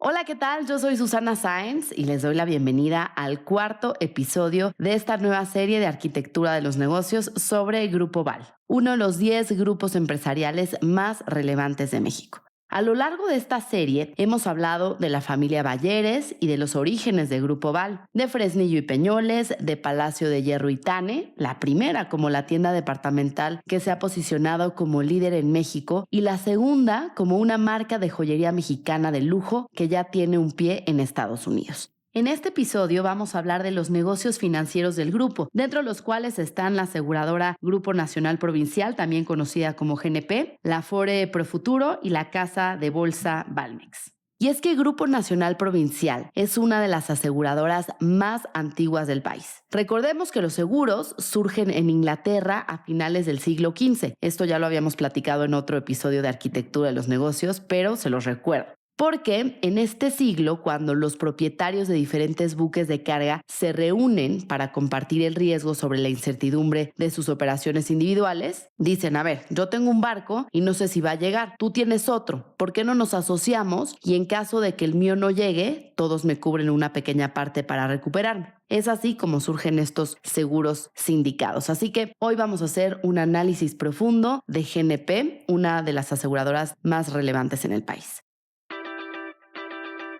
Hola, ¿qué tal? Yo soy Susana Sáenz y les doy la bienvenida al cuarto episodio de esta nueva serie de arquitectura de los negocios sobre Grupo Val, uno de los 10 grupos empresariales más relevantes de México. A lo largo de esta serie hemos hablado de la familia Balleres y de los orígenes de Grupo Val, de Fresnillo y Peñoles, de Palacio de Hierro y Tane, la primera como la tienda departamental que se ha posicionado como líder en México y la segunda como una marca de joyería mexicana de lujo que ya tiene un pie en Estados Unidos. En este episodio vamos a hablar de los negocios financieros del grupo, dentro de los cuales están la aseguradora Grupo Nacional Provincial, también conocida como GNP, la Afore Profuturo y la Casa de Bolsa Valmex. Y es que Grupo Nacional Provincial es una de las aseguradoras más antiguas del país. Recordemos que los seguros surgen en Inglaterra a finales del siglo XV. Esto ya lo habíamos platicado en otro episodio de Arquitectura de los Negocios, pero se los recuerdo. Porque en este siglo, cuando los propietarios de diferentes buques de carga se reúnen para compartir el riesgo sobre la incertidumbre de sus operaciones individuales, dicen, a ver, yo tengo un barco y no sé si va a llegar, tú tienes otro, ¿por qué no nos asociamos? Y en caso de que el mío no llegue, todos me cubren una pequeña parte para recuperarme. Es así como surgen estos seguros sindicados. Así que hoy vamos a hacer un análisis profundo de GNP, una de las aseguradoras más relevantes en el país.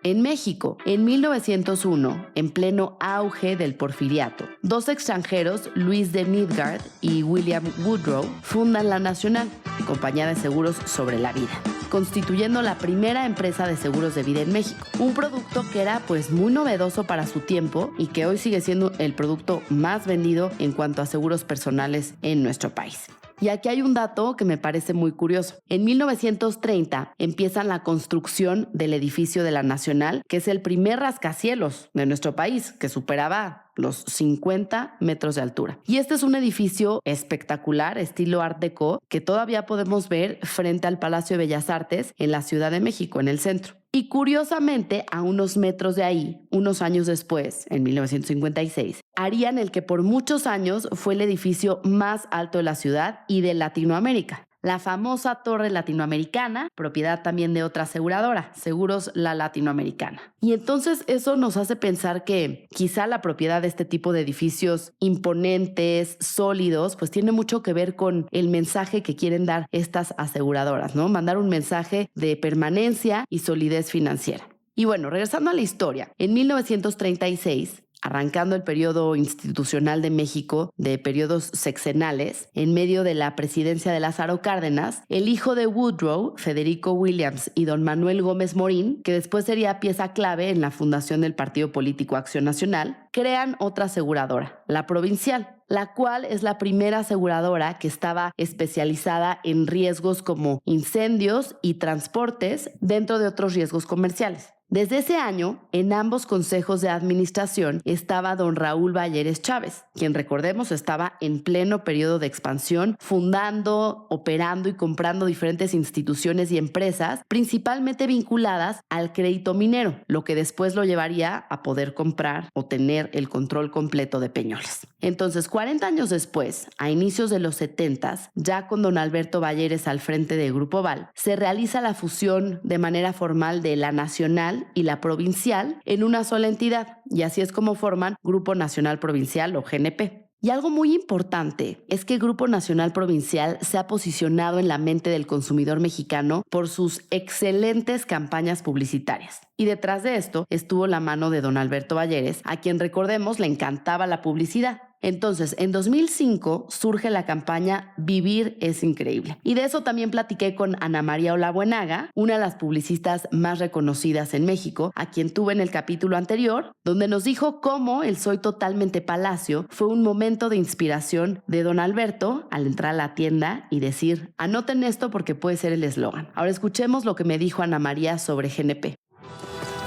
En México, en 1901, en pleno auge del porfiriato, dos extranjeros, Luis de Midgard y William Woodrow, fundan La Nacional, compañía de seguros sobre la vida, constituyendo la primera empresa de seguros de vida en México. Un producto que era muy novedoso para su tiempo y que hoy sigue siendo el producto más vendido en cuanto a seguros personales en nuestro país. Y aquí hay un dato que me parece muy curioso. En 1930 empiezan la construcción del edificio de La Nacional, que es el primer rascacielos de nuestro país, que superaba los 50 metros de altura. Y este es un edificio espectacular, estilo Art Deco, que todavía podemos ver frente al Palacio de Bellas Artes en la Ciudad de México, en el centro. Y curiosamente, a unos metros de ahí, unos años después, en 1956, harían el que por muchos años fue el edificio más alto de la ciudad y de Latinoamérica. La famosa Torre Latinoamericana, propiedad también de otra aseguradora, Seguros La Latinoamericana. Y entonces eso nos hace pensar que quizá la propiedad de este tipo de edificios imponentes, sólidos, pues tiene mucho que ver con el mensaje que quieren dar estas aseguradoras, ¿no? Mandar un mensaje de permanencia y solidez financiera. Y bueno, regresando a la historia, en 1936, arrancando el periodo institucional de México, de periodos sexenales, en medio de la presidencia de Lázaro Cárdenas, el hijo de Woodrow, Federico Williams, y don Manuel Gómez Morín, que después sería pieza clave en la fundación del partido político Acción Nacional, crean otra aseguradora, la Provincial, la cual es la primera aseguradora que estaba especializada en riesgos como incendios y transportes dentro de otros riesgos comerciales. Desde ese año, en ambos consejos de administración estaba don Raúl Balleres Chávez, quien recordemos estaba en pleno periodo de expansión, fundando, operando y comprando diferentes instituciones y empresas, principalmente vinculadas al crédito minero, lo que después lo llevaría a poder comprar o tener el control completo de Peñoles. Entonces, 40 años después, a inicios de los 70s, ya con don Alberto Balleres al frente de Grupo Val, se realiza la fusión de manera formal de La Nacional y la Provincial en una sola entidad, y así es como forman Grupo Nacional Provincial o GNP. Y algo muy importante es que Grupo Nacional Provincial se ha posicionado en la mente del consumidor mexicano por sus excelentes campañas publicitarias. Y detrás de esto estuvo la mano de don Alberto Balleres, a quien recordemos le encantaba la publicidad. Entonces, en 2005 surge la campaña Vivir es Increíble. Y de eso también platiqué con Ana María Olabuenaga, una de las publicistas más reconocidas en México, a quien tuve en el capítulo anterior, donde nos dijo cómo el Soy Totalmente Palacio fue un momento de inspiración de don Alberto al entrar a la tienda y decir, anoten esto porque puede ser el eslogan. Ahora escuchemos lo que me dijo Ana María sobre GNP.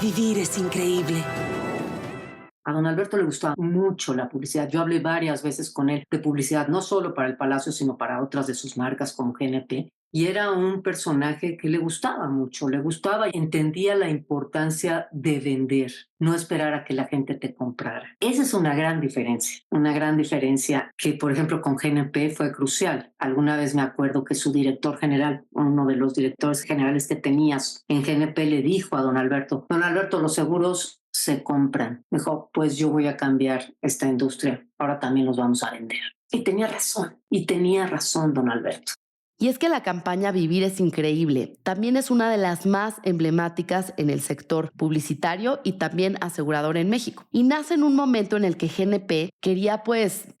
Vivir es increíble. A don Alberto le gustaba mucho la publicidad. Yo hablé varias veces con él de publicidad, no solo para el Palacio, sino para otras de sus marcas como GNP. Y era un personaje que le gustaba mucho, le gustaba, entendía la importancia de vender, no esperar a que la gente te comprara. Esa es una gran diferencia que, por ejemplo, con GNP fue crucial. Alguna vez me acuerdo que su director general, uno de los directores generales que tenías en GNP, le dijo a don Alberto, los seguros se compran. Dijo, pues yo voy a cambiar esta industria, ahora también los vamos a vender. Y tenía razón don Alberto. Y es que la campaña Vivir es increíble también es una de las más emblemáticas en el sector publicitario y también asegurador en México. Y nace en un momento en el que GNP quería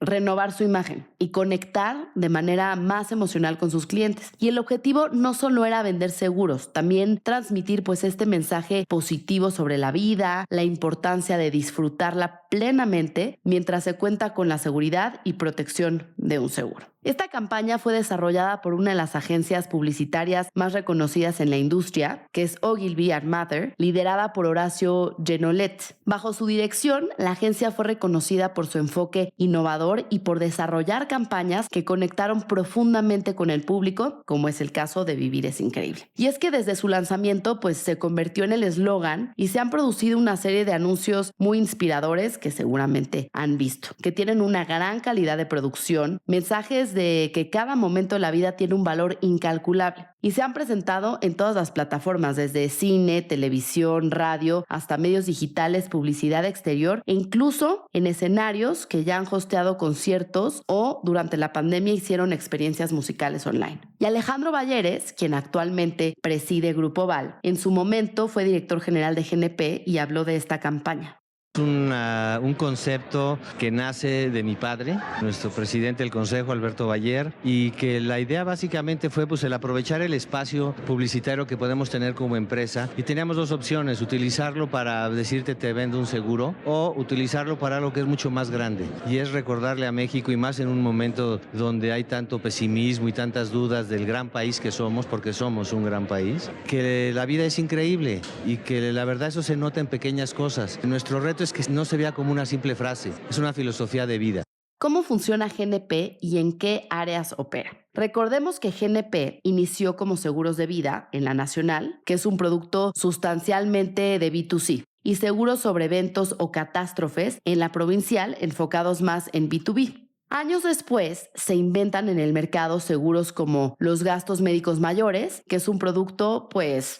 renovar su imagen y conectar de manera más emocional con sus clientes. Y el objetivo no solo era vender seguros, también transmitir este mensaje positivo sobre la vida, la importancia de disfrutarla plenamente mientras se cuenta con la seguridad y protección de un seguro. Esta campaña fue desarrollada por una de las agencias publicitarias más reconocidas en la industria, que es Ogilvy & Mather, liderada por Horacio Genolet. Bajo su dirección, la agencia fue reconocida por su enfoque innovador y por desarrollar campañas que conectaron profundamente con el público, como es el caso de Vivir es increíble. Y es que desde su lanzamiento, se convirtió en el eslogan y se han producido una serie de anuncios muy inspiradores que seguramente han visto, que tienen una gran calidad de producción, mensajes de que cada momento de la vida tiene un valor incalculable y se han presentado en todas las plataformas, desde cine, televisión, radio, hasta medios digitales, publicidad exterior e incluso en escenarios que ya han hosteado conciertos o durante la pandemia hicieron experiencias musicales online. Y Alejandro Balleres, quien actualmente preside Grupo Val, en su momento fue director general de GNP y habló de esta campaña. Un concepto que nace de mi padre, nuestro presidente del Consejo, Alberto Baller, y que la idea básicamente fue el aprovechar el espacio publicitario que podemos tener como empresa. Y teníamos dos opciones: utilizarlo para decirte te vendo un seguro, o utilizarlo para algo que es mucho más grande, y es recordarle a México, y más en un momento donde hay tanto pesimismo y tantas dudas del gran país que somos, porque somos un gran país, que la vida es increíble y que la verdad eso se nota en pequeñas cosas. Nuestro reto es que no se vea como una simple frase, es una filosofía de vida. ¿Cómo funciona GNP y en qué áreas opera? Recordemos que GNP inició como seguros de vida en la nacional, que es un producto sustancialmente de B2C, y seguros sobre eventos o catástrofes en la provincial, enfocados más en B2B. Años después, se inventan en el mercado seguros como los gastos médicos mayores, que es un producto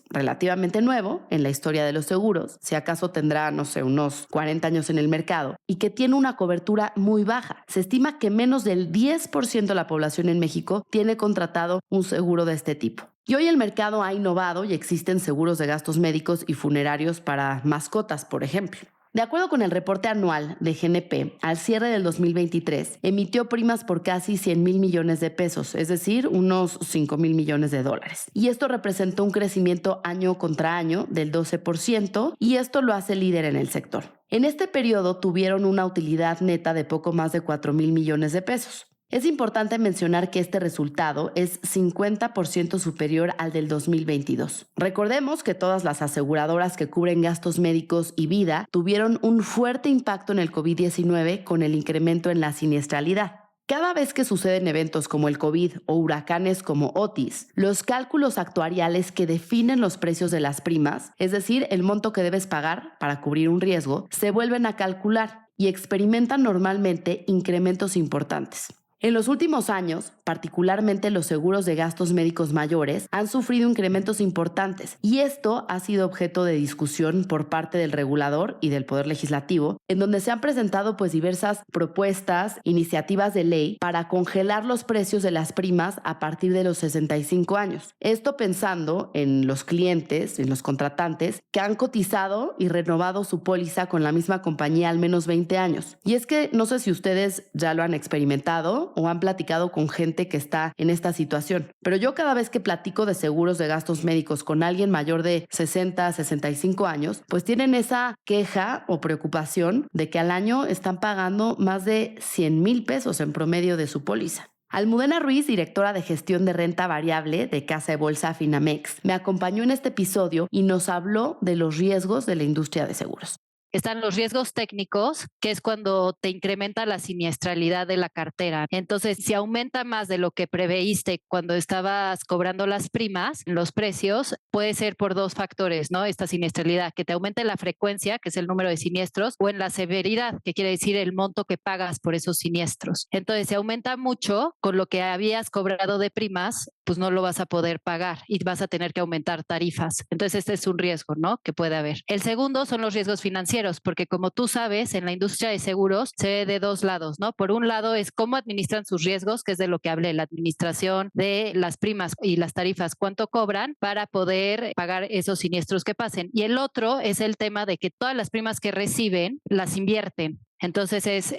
relativamente nuevo en la historia de los seguros, si acaso tendrá, unos 40 años en el mercado, y que tiene una cobertura muy baja. Se estima que menos del 10% de la población en México tiene contratado un seguro de este tipo. Y hoy el mercado ha innovado y existen seguros de gastos médicos y funerarios para mascotas, por ejemplo. De acuerdo con el reporte anual de GNP, al cierre del 2023, emitió primas por casi 100,000 millones de pesos, es decir, unos 5,000 millones de dólares. Y esto representó un crecimiento año contra año del 12%, y esto lo hace líder en el sector. En este periodo tuvieron una utilidad neta de poco más de 4,000 millones de pesos. Es importante mencionar que este resultado es 50% superior al del 2022. Recordemos que todas las aseguradoras que cubren gastos médicos y vida tuvieron un fuerte impacto en el COVID-19 con el incremento en la siniestralidad. Cada vez que suceden eventos como el COVID o huracanes como Otis, los cálculos actuariales que definen los precios de las primas, es decir, el monto que debes pagar para cubrir un riesgo, se vuelven a calcular y experimentan normalmente incrementos importantes. En los últimos años, particularmente los seguros de gastos médicos mayores, han sufrido incrementos importantes, y esto ha sido objeto de discusión por parte del regulador y del Poder Legislativo, en donde se han presentado diversas propuestas, iniciativas de ley para congelar los precios de las primas a partir de los 65 años. Esto pensando en los clientes, en los contratantes, que han cotizado y renovado su póliza con la misma compañía al menos 20 años. Y es que no sé si ustedes ya lo han experimentado o han platicado con gente que está en esta situación, pero yo cada vez que platico de seguros de gastos médicos con alguien mayor de 60, 65 años, tienen esa queja o preocupación de que al año están pagando más de 100,000 pesos en promedio de su póliza. Almudena Ruiz, directora de gestión de renta variable de Casa de Bolsa Finamex, me acompañó en este episodio y nos habló de los riesgos de la industria de seguros. Están los riesgos técnicos, que es cuando te incrementa la siniestralidad de la cartera. Entonces, si aumenta más de lo que preveíste cuando estabas cobrando las primas, los precios, puede ser por dos factores, ¿no? Esta siniestralidad, que te aumente la frecuencia, que es el número de siniestros, o en la severidad, que quiere decir el monto que pagas por esos siniestros. Entonces, si aumenta mucho, con lo que habías cobrado de primas, pues no lo vas a poder pagar y vas a tener que aumentar tarifas. Entonces, este es un riesgo, ¿no? Que puede haber. El segundo son los riesgos financieros, porque como tú sabes, en la industria de seguros se ve de dos lados, ¿no? Por un lado es cómo administran sus riesgos, que es de lo que hablé, la administración de las primas y las tarifas, cuánto cobran para poder pagar esos siniestros que pasen. Y el otro es el tema de que todas las primas que reciben las invierten. Entonces es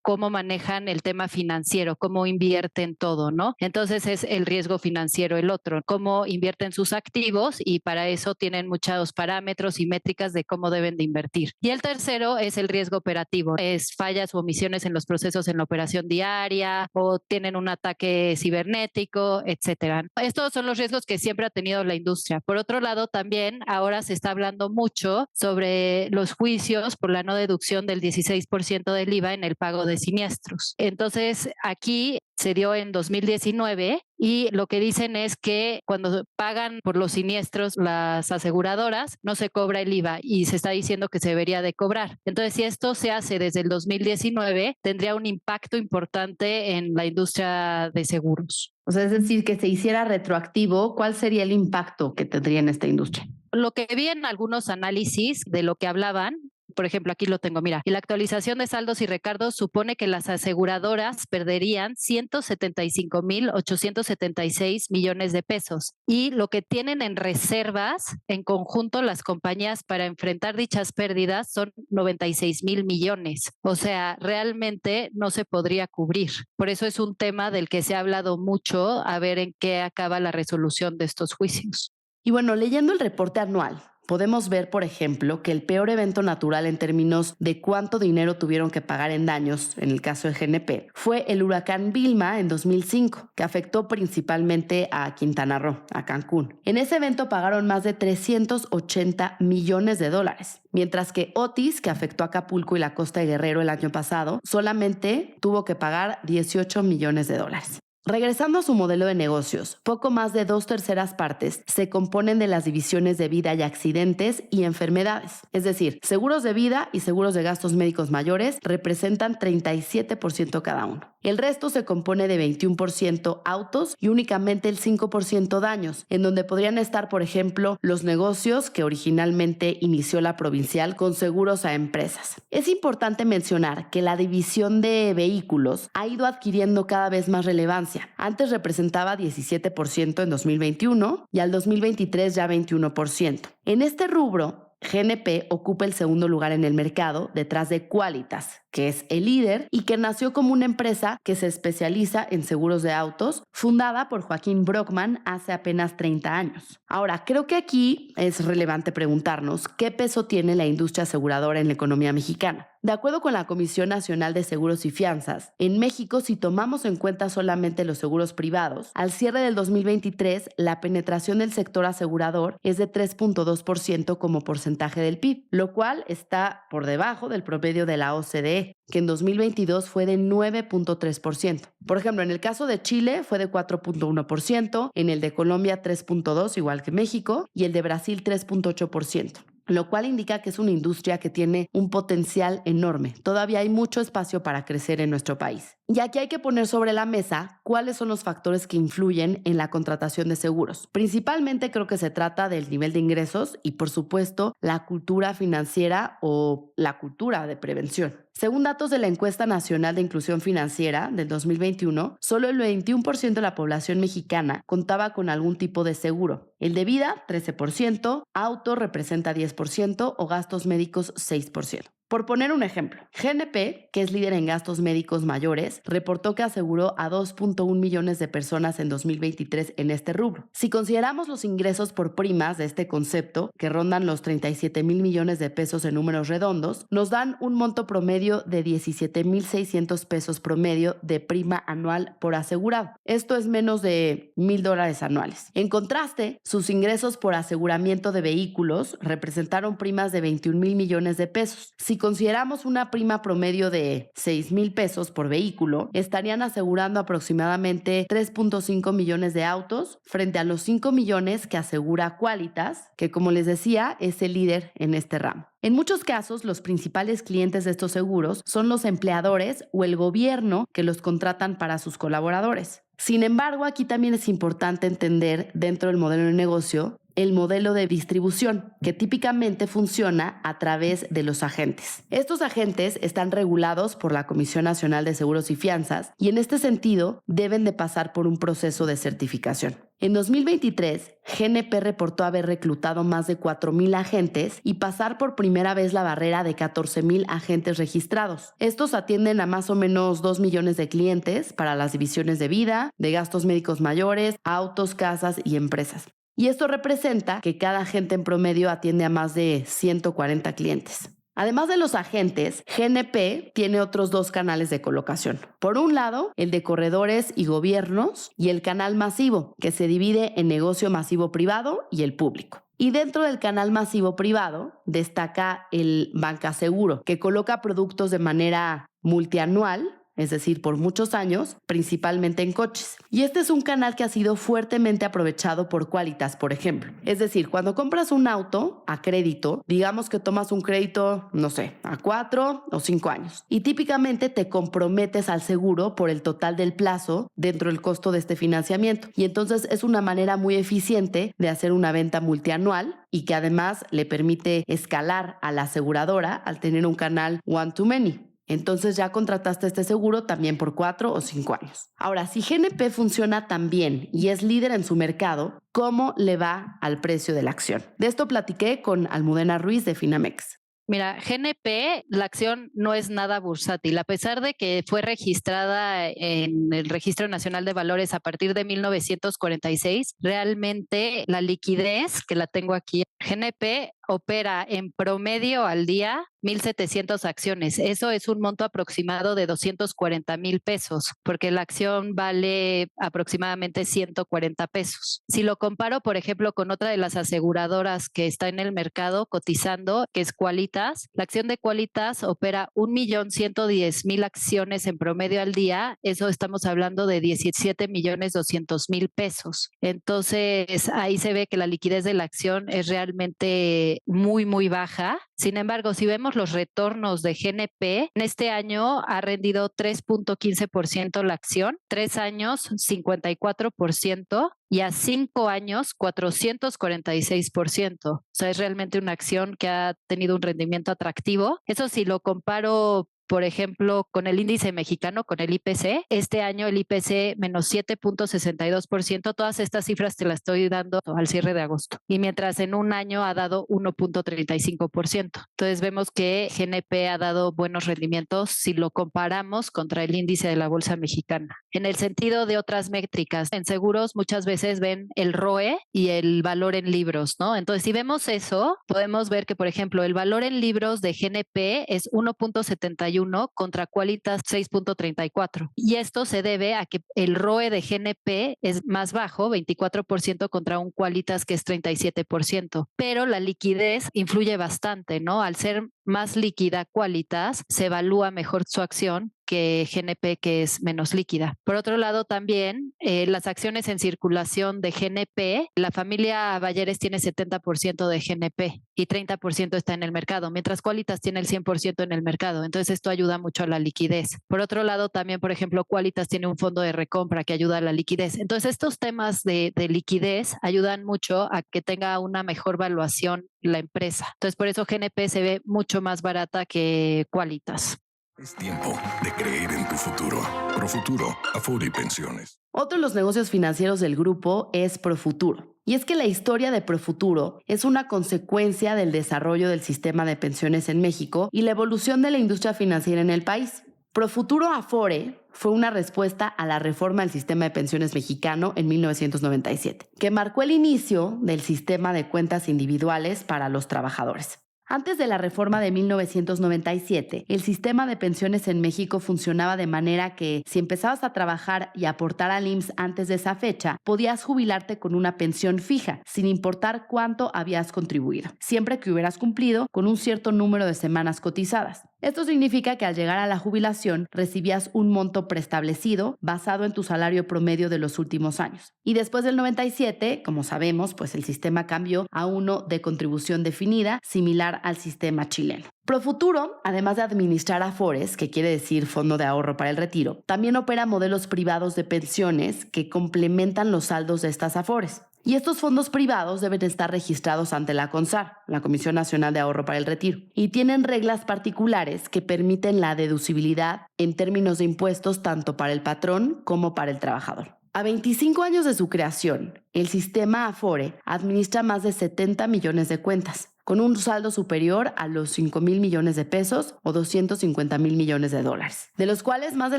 cómo manejan el tema financiero, cómo invierten todo, ¿no? Entonces es el riesgo financiero el otro, cómo invierten sus activos y para eso tienen muchos parámetros y métricas de cómo deben de invertir. Y el tercero es el riesgo operativo, es fallas o omisiones en los procesos en la operación diaria o tienen un ataque cibernético, etcétera. Estos son los riesgos que siempre ha tenido la industria. Por otro lado, también ahora se está hablando mucho sobre los juicios por la no deducción del 16% del IVA en el pago de siniestros. Entonces, aquí se dio en 2019 y lo que dicen es que cuando pagan por los siniestros las aseguradoras no se cobra el IVA y se está diciendo que se debería de cobrar. Entonces, si esto se hace desde el 2019, tendría un impacto importante en la industria de seguros. O sea, es decir, que se hiciera retroactivo, ¿cuál sería el impacto que tendría en esta industria? Lo que vi en algunos análisis de lo que hablaban, por ejemplo, aquí lo tengo, mira, y la actualización de saldos y recargos supone que las aseguradoras perderían 175,876 millones de pesos y lo que tienen en reservas en conjunto las compañías para enfrentar dichas pérdidas son 96,000 millones. O sea, realmente no se podría cubrir. Por eso es un tema del que se ha hablado mucho, a ver en qué acaba la resolución de estos juicios. Y bueno, leyendo el reporte anual, podemos ver, por ejemplo, que el peor evento natural en términos de cuánto dinero tuvieron que pagar en daños, en el caso de GNP, fue el huracán Vilma en 2005, que afectó principalmente a Quintana Roo, a Cancún. En ese evento pagaron más de 380 millones de dólares, mientras que Otis, que afectó a Acapulco y la costa de Guerrero el año pasado, solamente tuvo que pagar 18 millones de dólares. Regresando a su modelo de negocios, poco más de 2/3 partes se componen de las divisiones de vida y accidentes y enfermedades. Es decir, seguros de vida y seguros de gastos médicos mayores representan 37% cada uno. El resto se compone de 21% autos y únicamente el 5% daños, en donde podrían estar, por ejemplo, los negocios que originalmente inició la provincial con seguros a empresas. Es importante mencionar que la división de vehículos ha ido adquiriendo cada vez más relevancia. Antes representaba 17% en 2021 y al 2023 ya 21%. En este rubro, GNP ocupa el segundo lugar en el mercado detrás de Qualitas, que es el líder y que nació como una empresa que se especializa en seguros de autos, fundada por Joaquín Brockman hace apenas 30 años. Ahora, creo que aquí es relevante preguntarnos qué peso tiene la industria aseguradora en la economía mexicana. De acuerdo con la Comisión Nacional de Seguros y Fianzas, en México, si tomamos en cuenta solamente los seguros privados, al cierre del 2023, la penetración del sector asegurador es de 3.2% como porcentaje del PIB, lo cual está por debajo del promedio de la OCDE, que en 2022 fue de 9.3%. Por ejemplo, en el caso de Chile fue de 4.1%, en el de Colombia 3.2%, igual que México, y el de Brasil 3.8%. Lo cual indica que es una industria que tiene un potencial enorme. Todavía hay mucho espacio para crecer en nuestro país. Y aquí hay que poner sobre la mesa cuáles son los factores que influyen en la contratación de seguros. Principalmente creo que se trata del nivel de ingresos y, por supuesto, la cultura financiera o la cultura de prevención. Según datos de la Encuesta Nacional de Inclusión Financiera del 2021, solo el 21% de la población mexicana contaba con algún tipo de seguro. El de vida, 13%, auto representa 10% o gastos médicos, 6%. Por poner un ejemplo, GNP, que es líder en gastos médicos mayores, reportó que aseguró a 2.1 millones de personas en 2023 en este rubro. Si consideramos los ingresos por primas de este concepto, que rondan los 37,000 millones de pesos en números redondos, nos dan un monto promedio de 17,600 pesos promedio de prima anual por asegurado. Esto es menos de $1,000 anuales. En contraste, sus ingresos por aseguramiento de vehículos representaron primas de 21,000 millones de pesos. Si consideramos una prima promedio de 6,000 pesos por vehículo, estarían asegurando aproximadamente 3.5 millones de autos frente a los 5 millones que asegura Qualitas, que como les decía es el líder en este ramo. En muchos casos, los principales clientes de estos seguros son los empleadores o el gobierno que los contratan para sus colaboradores. Sin embargo, aquí también es importante entender dentro del modelo de negocio el modelo de distribución, que típicamente funciona a través de los agentes. Estos agentes están regulados por la Comisión Nacional de Seguros y Fianzas y en este sentido deben de pasar por un proceso de certificación. En 2023, GNP reportó haber reclutado más de 4,000 agentes y pasar por primera vez la barrera de 14,000 agentes registrados. Estos atienden a más o menos 2 millones de clientes para las divisiones de vida, de gastos médicos mayores, autos, casas y empresas. Y esto representa que cada agente en promedio atiende a más de 140 clientes. Además de los agentes, GNP tiene otros 2 canales de colocación. Por un lado, el de corredores y gobiernos y el canal masivo, que se divide en negocio masivo privado y el público. Y dentro del canal masivo privado destaca el bancaseguro, que coloca productos de manera multianual, es decir, por muchos años, principalmente en coches. Y este es un canal que ha sido fuertemente aprovechado por Qualitas, por ejemplo. Es decir, cuando compras un auto a crédito, digamos que tomas un crédito, no sé, a 4 o 5 años. Y típicamente te comprometes al seguro por el total del plazo dentro del costo de este financiamiento. Y entonces es una manera muy eficiente de hacer una venta multianual y que además le permite escalar a la aseguradora al tener un canal one-to-many. Entonces ya contrataste este seguro también por 4 o 5 años. Ahora, si GNP funciona tan bien y es líder en su mercado, ¿cómo le va al precio de la acción? De esto platiqué con Almudena Ruiz de Finamex. Mira, GNP, la acción no es nada bursátil, a pesar de que fue registrada en el Registro Nacional de Valores a partir de 1946, realmente la liquidez, que la tengo aquí, GNP opera en promedio al día 1,700 acciones. Eso es un monto aproximado de 240,000 pesos, porque la acción vale aproximadamente 140 pesos. Si lo comparo, por ejemplo, con otra de las aseguradoras que está en el mercado cotizando, que es Qualitas, la acción de Qualitas opera 1,110,000 acciones en promedio al día. Eso estamos hablando de 17,200,000 pesos. Entonces, ahí se ve que la liquidez de la acción es realmente muy, muy baja. Sin embargo, si vemos los retornos de GNP, en este año ha rendido 3.15% la acción, 3 años 54% y a 5 años 446%. O sea, es realmente una acción que ha tenido un rendimiento atractivo. Eso si lo comparo, por ejemplo, con el índice mexicano, con el IPC, este año el IPC menos 7.62%, todas estas cifras te las estoy dando al cierre de agosto. Y mientras en un año ha dado 1.35%. Entonces vemos que GNP ha dado buenos rendimientos si lo comparamos contra el índice de la Bolsa Mexicana. En el sentido de otras métricas, en seguros muchas veces ven el ROE y el valor en libros, ¿no? Entonces si vemos eso, podemos ver que, por ejemplo, el valor en libros de GNP es 1.71 contra Qualitas 6.34. Y esto se debe a que el ROE de GNP es más bajo, 24% contra un Qualitas que es 37%. Pero la liquidez influye bastante, ¿no? Al ser más líquida Qualitas, se evalúa mejor su acción que GNP, que es menos líquida. Por otro lado, también las acciones en circulación de GNP, la familia Bayeres tiene 70% de GNP y 30% está en el mercado, mientras Qualitas tiene el 100% en el mercado. Entonces, esto ayuda mucho a la liquidez. Por otro lado, también, por ejemplo, Qualitas tiene un fondo de recompra que ayuda a la liquidez. Entonces, estos temas de liquidez ayudan mucho a que tenga una mejor valuación la empresa. Entonces, por eso GNP se ve mucho más barata que Qualitas. Es tiempo de creer en tu futuro. Profuturo, Afore y Pensiones. Otro de los negocios financieros del grupo es Profuturo. Y es que la historia de Profuturo es una consecuencia del desarrollo del sistema de pensiones en México y la evolución de la industria financiera en el país. Profuturo Afore fue una respuesta a la reforma del sistema de pensiones mexicano en 1997, que marcó el inicio del sistema de cuentas individuales para los trabajadores. Antes de la reforma de 1997, el sistema de pensiones en México funcionaba de manera que si empezabas a trabajar y aportar al IMSS antes de esa fecha, podías jubilarte con una pensión fija, sin importar cuánto habías contribuido, siempre que hubieras cumplido con un cierto número de semanas cotizadas. Esto significa que al llegar a la jubilación recibías un monto preestablecido basado en tu salario promedio de los últimos años. Y después del 97, como sabemos, pues el sistema cambió a uno de contribución definida, similar al sistema chileno. Profuturo, además de administrar Afores, que quiere decir Fondo de Ahorro para el Retiro, también opera modelos privados de pensiones que complementan los saldos de estas Afores. Y estos fondos privados deben estar registrados ante la CONSAR, la Comisión Nacional de Ahorro para el Retiro, y tienen reglas particulares que permiten la deducibilidad en términos de impuestos tanto para el patrón como para el trabajador. A 25 años de su creación, el sistema Afore administra más de 70 millones de cuentas, con un saldo superior a los 5,000 millones de pesos o 250,000 millones de dólares, de los cuales más de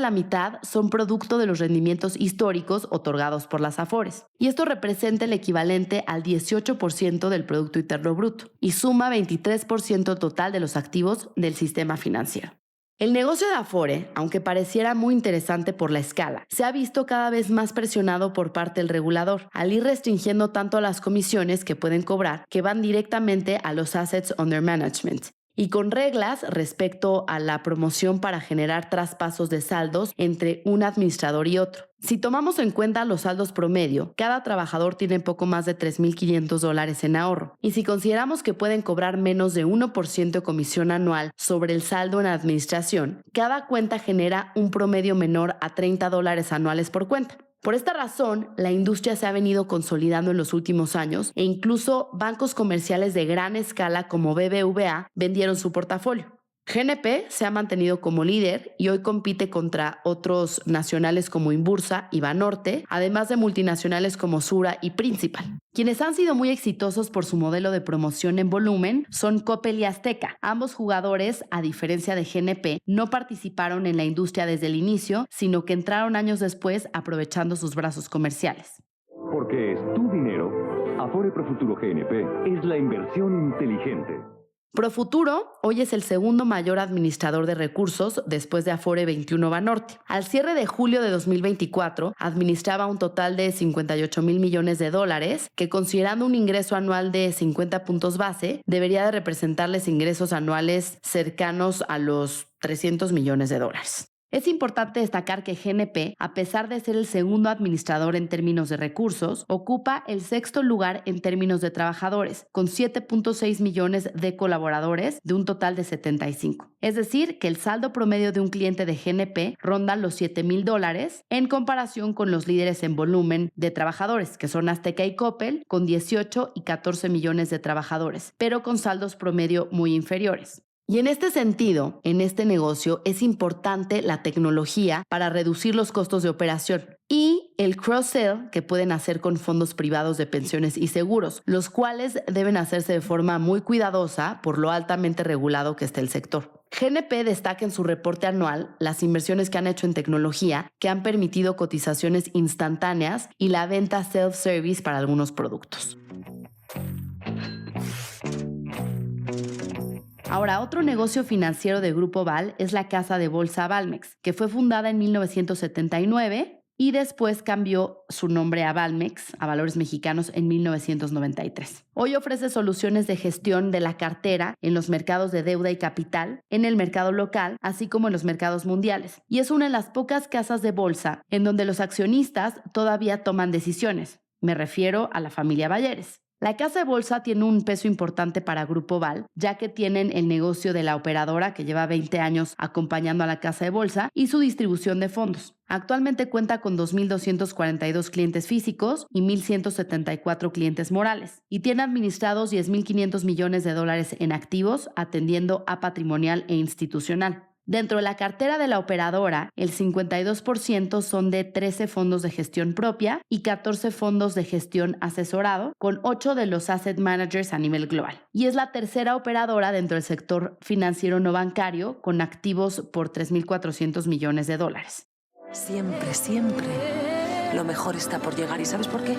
la mitad son producto de los rendimientos históricos otorgados por las Afores. Y esto representa el equivalente al 18% del Producto Interno Bruto y suma 23% total de los activos del sistema financiero. El negocio de Afore, aunque pareciera muy interesante por la escala, se ha visto cada vez más presionado por parte del regulador, al ir restringiendo tanto las comisiones que pueden cobrar, que van directamente a los assets under management, y con reglas respecto a la promoción para generar traspasos de saldos entre un administrador y otro. Si tomamos en cuenta los saldos promedio, cada trabajador tiene poco más de $3,500 en ahorro. Y si consideramos que pueden cobrar menos de 1% de comisión anual sobre el saldo en administración, cada cuenta genera un promedio menor a $30 anuales por cuenta. Por esta razón, la industria se ha venido consolidando en los últimos años e incluso bancos comerciales de gran escala como BBVA vendieron su portafolio. GNP se ha mantenido como líder y hoy compite contra otros nacionales como Inbursa y Banorte, además de multinacionales como Sura y Principal. Quienes han sido muy exitosos por su modelo de promoción en volumen son Coppel y Azteca. Ambos jugadores, a diferencia de GNP, no participaron en la industria desde el inicio, sino que entraron años después aprovechando sus brazos comerciales. Porque es tu dinero, Afore Profuturo GNP es la inversión inteligente. Profuturo hoy es el segundo mayor administrador de recursos después de Afore 21 Banorte. Al cierre de julio de 2024, administraba un total de 58,000 millones de dólares, que considerando un ingreso anual de 50 puntos base, debería de representarles ingresos anuales cercanos a los 300 millones de dólares. Es importante destacar que GNP, a pesar de ser el segundo administrador en términos de recursos, ocupa el sexto lugar en términos de trabajadores, con 7,6 millones de colaboradores de un total de 75. Es decir, que el saldo promedio de un cliente de GNP ronda los $7,000 en comparación con los líderes en volumen de trabajadores, que son Azteca y Coppel, con 18 y 14 millones de trabajadores, pero con saldos promedio muy inferiores. Y en este sentido, en este negocio es importante la tecnología para reducir los costos de operación y el cross-sell que pueden hacer con fondos privados de pensiones y seguros, los cuales deben hacerse de forma muy cuidadosa por lo altamente regulado que está el sector. GNP destaca en su reporte anual las inversiones que han hecho en tecnología que han permitido cotizaciones instantáneas y la venta self-service para algunos productos. Ahora, otro negocio financiero de Grupo Val es la casa de bolsa Valmex, que fue fundada en 1979 y después cambió su nombre a Valmex, a Valores Mexicanos, en 1993. Hoy ofrece soluciones de gestión de la cartera en los mercados de deuda y capital, en el mercado local, así como en los mercados mundiales. Y es una de las pocas casas de bolsa en donde los accionistas todavía toman decisiones. Me refiero a la familia Bayeres. La casa de bolsa tiene un peso importante para Grupo Val, ya que tienen el negocio de la operadora que lleva 20 años acompañando a la casa de bolsa y su distribución de fondos. Actualmente cuenta con 2,242 clientes físicos y 1,174 clientes morales y tiene administrados 10,500 millones de dólares en activos atendiendo a patrimonial e institucional. Dentro de la cartera de la operadora, el 52% son de 13 fondos de gestión propia y 14 fondos de gestión asesorado, con 8 de los asset managers a nivel global. Y es la tercera operadora dentro del sector financiero no bancario, con activos por $3,400 millones. Siempre, siempre, lo mejor está por llegar. ¿Y sabes por qué?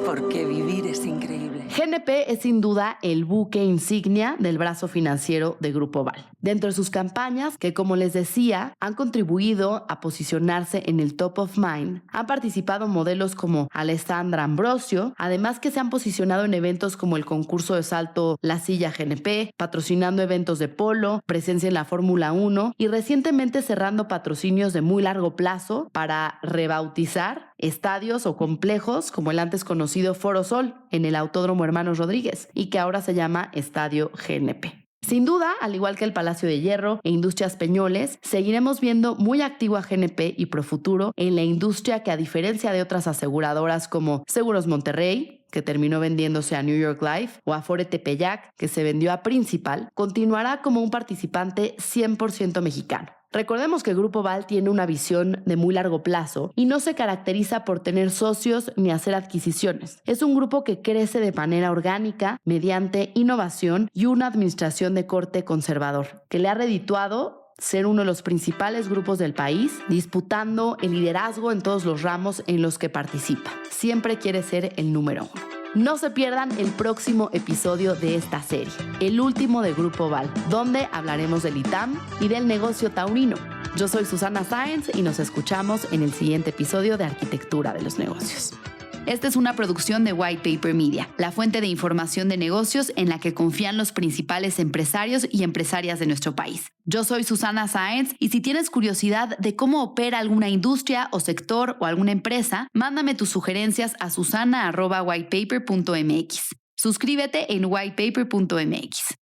Porque vivir es increíble. GNP es sin duda el buque insignia del brazo financiero de Grupo Val. Dentro de sus campañas, que como les decía, han contribuido a posicionarse en el top of mind, han participado modelos como Alessandra Ambrosio, además que se han posicionado en eventos como el concurso de salto La Silla GNP, patrocinando eventos de polo, presencia en la Fórmula 1 y recientemente cerrando patrocinios de muy largo plazo para rebautizar estadios o complejos como el antes conocido Foro Sol en el Autódromo Hermanos Rodríguez y que ahora se llama Estadio GNP. Sin duda, al igual que el Palacio de Hierro e Industrias Peñoles, seguiremos viendo muy activo a GNP y Profuturo en la industria que, a diferencia de otras aseguradoras como Seguros Monterrey, que terminó vendiéndose a New York Life, o Afore Tepeyac, que se vendió a Principal, continuará como un participante 100% mexicano. Recordemos que Grupo Val tiene una visión de muy largo plazo y no se caracteriza por tener socios ni hacer adquisiciones. Es un grupo que crece de manera orgánica mediante innovación y una administración de corte conservador, que le ha redituado ser uno de los principales grupos del país, disputando el liderazgo en todos los ramos en los que participa. Siempre quiere ser el número 1. No se pierdan el próximo episodio de esta serie, el último de Grupo Val, donde hablaremos del ITAM y del negocio taurino. Yo soy Susana Sáenz y nos escuchamos en el siguiente episodio de Arquitectura de los Negocios. Esta es una producción de White Paper Media, la fuente de información de negocios en la que confían los principales empresarios y empresarias de nuestro país. Yo soy Susana Sáenz y si tienes curiosidad de cómo opera alguna industria o sector o alguna empresa, mándame tus sugerencias a susana@whitepaper.mx. Suscríbete en whitepaper.mx.